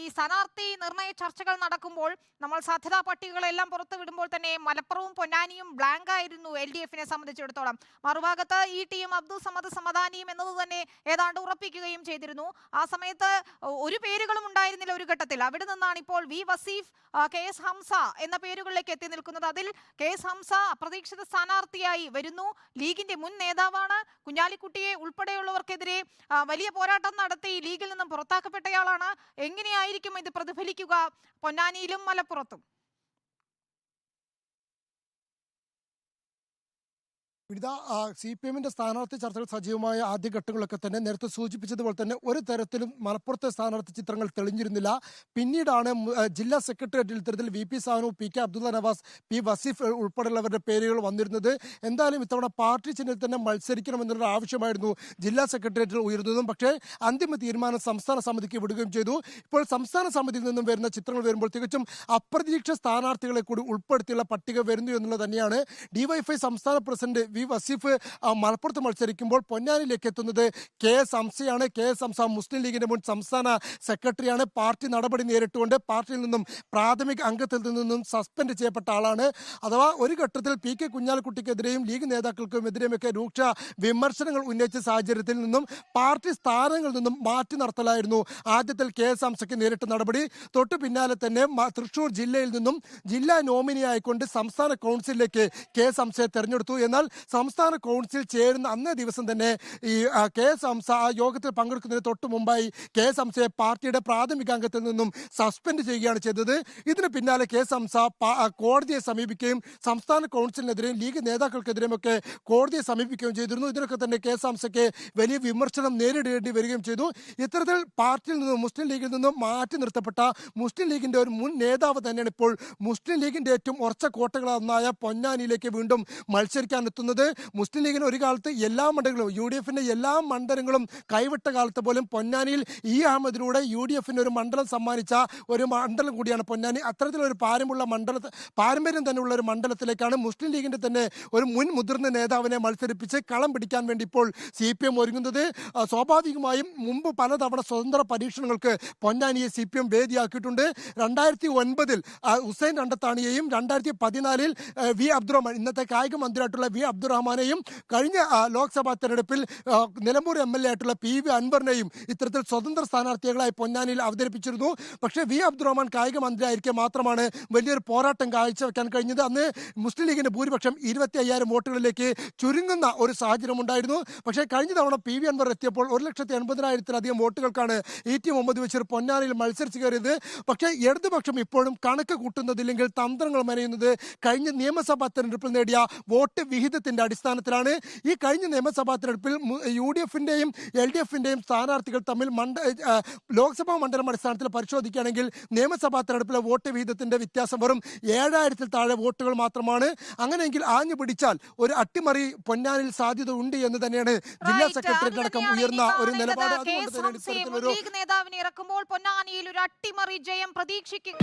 ഈ സ്ഥാനാർത്ഥി നിർണയ ചർച്ചകൾ നടക്കുമ്പോൾ നമ്മൾ സാധ്യതാ പട്ടികകളെല്ലാം പുറത്തുവിടുമ്പോൾ തന്നെ മലപ്പുറവും പൊന്നാനിയും ബ്ലാങ്ക് ആയിരുന്നു LDF-നെ സംബന്ധിച്ചിടത്തോളം. മറുഭാഗത്ത് ഈ ടീം അബ്ദുൾ സമദ് സമദാനിയും എന്നത് തന്നെ ഏതാണ്ട് ഉറപ്പിക്കുകയും ചെയ്തിരുന്നു. ആ സമയത്ത് ഒരു പേരുകളും ഉണ്ടായിരുന്നില്ല ഒരു ഘട്ടത്തിൽ. അവിടെ നിന്നാണ് ഇപ്പോൾ വി വസീഫ്, KS ഹംസ എന്ന പേരുകളിലേക്ക് എത്തി നിൽക്കുന്നത്. അതിൽ KS ഹംസ അപ്രതീക്ഷിത സ്ഥാനാർത്ഥിയായി വരുന്നു. ലീഗിന്റെ മുൻ നേതാവാണ്. കുഞ്ഞാലിക്കുട്ടിയെ ഉൾപ്പെടെയുള്ളവർക്കെതിരെ വലിയ പോരാട്ടം നടത്തി ലീഗിൽ നിന്നും പുറത്താക്കപ്പെട്ടയാളാണ്. എങ്ങനെയായിരിക്കും ഇത് പ്രതിഫലിക്കുക പൊന്നാനിയിലും മലപ്പുറത്തും? വിവിധ CPM-ന്റെ സ്ഥാനാർത്ഥി ചർച്ചകൾ സജീവമായ ആദ്യഘട്ടങ്ങളൊക്കെ തന്നെ നേരത്തെ സൂചിപ്പിച്ചതുപോലെ തന്നെ ഒരു തരത്തിലും മലപ്പുറത്തെ സ്ഥാനാർത്ഥി ചിത്രങ്ങൾ തെളിഞ്ഞിരുന്നില്ല. പിന്നീടാണ് ജില്ലാ സെക്രട്ടേറിയറ്റിൽ ഇത്തരത്തിൽ VP Sanu, PK Abdulla Nawaz, P Wasif ഉൾപ്പെടെയുള്ളവരുടെ പേരുകൾ വന്നിരുന്നത്. എന്തായാലും ഇത്തവണ പാർട്ടി ചിഹ്നത്തിൽ തന്നെ മത്സരിക്കണമെന്നുള്ള ആവശ്യമായിരുന്നു ജില്ലാ സെക്രട്ടേറിയറ്റിൽ ഉയർന്നതും. പക്ഷേ അന്തിമ തീരുമാനം സംസ്ഥാന സമിതിക്ക് വിടുകയും ചെയ്തു. ഇപ്പോൾ സംസ്ഥാന സമിതിയിൽ നിന്നും വരുന്ന ചിത്രങ്ങൾ വരുമ്പോൾ തികച്ചും അപ്രതീക്ഷിത സ്ഥാനാർത്ഥികളെ കൂടി ഉൾപ്പെടുത്തിയുള്ള പട്ടിക വരുന്നു എന്നുള്ളത് തന്നെയാണ്. DYFI സംസ്ഥാന പ്രസിഡന്റ് വി വസീഫ് മലപ്പുറത്ത് മത്സരിക്കുമ്പോൾ പൊന്നാനിയിലേക്ക് എത്തുന്നത് KS ഹംസയാണ്. KS ഹംസ മുസ്ലിം ലീഗിന്റെ മുൻ സംസ്ഥാന സെക്രട്ടറിയാണ്. പാർട്ടി നടപടി നേരിട്ടുകൊണ്ട് പാർട്ടിയിൽ നിന്നും പ്രാഥമിക അംഗത്തിൽ നിന്നും സസ്പെൻഡ് ചെയ്യപ്പെട്ട ആളാണ്. അഥവാ ഒരു ഘട്ടത്തിൽ PK കുഞ്ഞാലിക്കുട്ടിക്കെതിരെയും ലീഗ് നേതാക്കൾക്കുമെതിരെയുമൊക്കെ രൂക്ഷ വിമർശനങ്ങൾ ഉന്നയിച്ച സാഹചര്യത്തിൽ നിന്നും പാർട്ടി സ്ഥാനങ്ങളിൽ നിന്നും മാറ്റി നിർത്തലായിരുന്നു ആദ്യത്തിൽ KS ഹംസയ്ക്ക് നേരിട്ട നടപടി. തൊട്ടു പിന്നാലെ തന്നെ തൃശൂർ ജില്ലയിൽ നിന്നും ജില്ലാ നോമിനിയായിക്കൊണ്ട് സംസ്ഥാന കൗൺസിലിലേക്ക് KS ഹംസയെ തെരഞ്ഞെടുത്തു. എന്നാൽ സംസ്ഥാന കൗൺസിൽ ചേരുന്ന അന്നേ ദിവസം തന്നെ ഈ KS ഹംസ ആ യോഗത്തിൽ പങ്കെടുക്കുന്നതിന് തൊട്ട് മുമ്പായി KS ഹംസയെ പാർട്ടിയുടെ പ്രാഥമിക അംഗത്തിൽ നിന്നും സസ്പെൻഡ് ചെയ്യുകയാണ് ചെയ്തത്. ഇതിന് പിന്നാലെ KS ഹംസ കോടതിയെ സമീപിക്കുകയും സംസ്ഥാന കൗൺസിലിനെതിരെയും ലീഗ് നേതാക്കൾക്കെതിരെയുമൊക്കെ കോടതിയെ സമീപിക്കുകയും ചെയ്തിരുന്നു. ഇതിനൊക്കെ തന്നെ KS ഹംസയ്ക്ക് വലിയ വിമർശനം നേരിടേണ്ടി വരികയും ചെയ്തു. ഇത്തരത്തിൽ പാർട്ടിയിൽ നിന്നും മുസ്ലിം ലീഗിൽ നിന്നും മാറ്റി നിർത്തപ്പെട്ട മുസ്ലിം ലീഗിന്റെ ഒരു മുൻ നേതാവ് തന്നെയാണ് ഇപ്പോൾ മുസ്ലിം ലീഗിന്റെ ഏറ്റവും ഉറച്ച കോട്ടകളൊന്നായ പൊന്നാനിയിലേക്ക് വീണ്ടും മത്സരിക്കാൻ എത്തുന്നത്. മുസ്ലിം ലീഗിന് ഒരു കാലത്ത് എല്ലാ മണ്ഡലങ്ങളും UDF-ന്റെ എല്ലാ മണ്ഡലങ്ങളും കൈവിട്ട കാലത്ത് പോലും പൊന്നാനിയിൽ അഹമ്മദിലൂടെ UDF-ന് ഒരു മണ്ഡലം സമ്മാനിച്ച ഒരു മണ്ഡലം കൂടിയാണ് പൊന്നാനി. അത്തരത്തിലൊരു പാരമ്പര്യം തന്നെയുള്ള ഒരു മണ്ഡലത്തിലേക്കാണ് മുസ്ലിം ലീഗിന്റെ തന്നെ ഒരു മുൻ മുതിർന്ന നേതാവിനെ മത്സരിപ്പിച്ച് കളം പിടിക്കാൻ വേണ്ടി ഇപ്പോൾ CPM ഒരുങ്ങുന്നത്. സ്വാഭാവികമായും മുമ്പ് പലതവണ സ്വതന്ത്ര പരീക്ഷണങ്ങൾക്ക് പൊന്നാനിയെ CPM വേദിയാക്കിയിട്ടുണ്ട്. 2009 ഹുസൈൻ രണ്ടത്താണിയെയും 2014 വി അബ്ദുറഹ്മാൻ, ഇന്നത്തെ കായിക മന്ത്രിയായിട്ടുള്ള വി അബ്ദുറഹ്മാനെയും, കഴിഞ്ഞ ലോക്സഭാ തെരഞ്ഞെടുപ്പിൽ നിലമ്പൂർ MLA ആയിട്ടുള്ള PV അൻവറിനെയും ഇത്തരത്തിൽ സ്വതന്ത്ര സ്ഥാനാർത്ഥികളായി പൊന്നാനിയിൽ അവതരിപ്പിച്ചിരുന്നു. പക്ഷേ വി അബ്ദുറഹ്മാൻ കായിക മന്ത്രിയായിരിക്കെ മാത്രമാണ് വലിയൊരു പോരാട്ടം കാഴ്ചവെക്കാൻ കഴിഞ്ഞത്. അന്ന് മുസ്ലിം ലീഗിന്റെ ഭൂരിപക്ഷം 25,000 വോട്ടുകളിലേക്ക് ചുരുങ്ങുന്ന ഒരു സാഹചര്യം ഉണ്ടായിരുന്നു. പക്ഷേ കഴിഞ്ഞ തവണ PV അൻവർ എത്തിയപ്പോൾ 1,80,000-ലധികം വോട്ടുകൾക്കാണ് ET മുഹമ്മദ് ബഷീർ പൊന്നാനിയിൽ മത്സരിച്ച് കയറിയത്. പക്ഷേ ഇടതുപക്ഷം ഇപ്പോഴും കണക്ക് കൂട്ടുന്നതില്ലെങ്കിൽ തന്ത്രങ്ങൾ മെനയുന്നത് കഴിഞ്ഞ നിയമസഭാ തെരഞ്ഞെടുപ്പിൽ നേടിയ വോട്ട് വിഹിതത്തിന്റെ അടിസ്ഥാനത്തിലാണ്. ഈ കഴിഞ്ഞ നിയമസഭാ തെരഞ്ഞെടുപ്പിൽ UDF-ന്റെയും LDF-ന്റെയും സ്ഥാനാർത്ഥികൾ തമ്മിൽ ലോക്സഭാ മണ്ഡലം അടിസ്ഥാനത്തിൽ പരിശോധിക്കുകയാണെങ്കിൽ നിയമസഭാ തെരഞ്ഞെടുപ്പിലെ വോട്ട് വിഹിതത്തിന്റെ വ്യത്യാസം വെറും 7,000-ൽ താഴെ വോട്ടുകൾ മാത്രമാണ്. അങ്ങനെയെങ്കിൽ ആഞ്ഞു പിടിച്ചാൽ ഒരു അട്ടിമറി പൊന്നാനിൽ സാധ്യത ഉണ്ട് എന്ന് തന്നെയാണ് ജില്ലാ സെക്രട്ടറി അടക്കം ഉയർന്ന ഒരു നിലപാട്. നേതാവിനെ ഇറക്കുമ്പോൾ പൊന്നാനിയിൽ ഒരു അട്ടിമറി ജയം പ്രതീക്ഷിക്കും.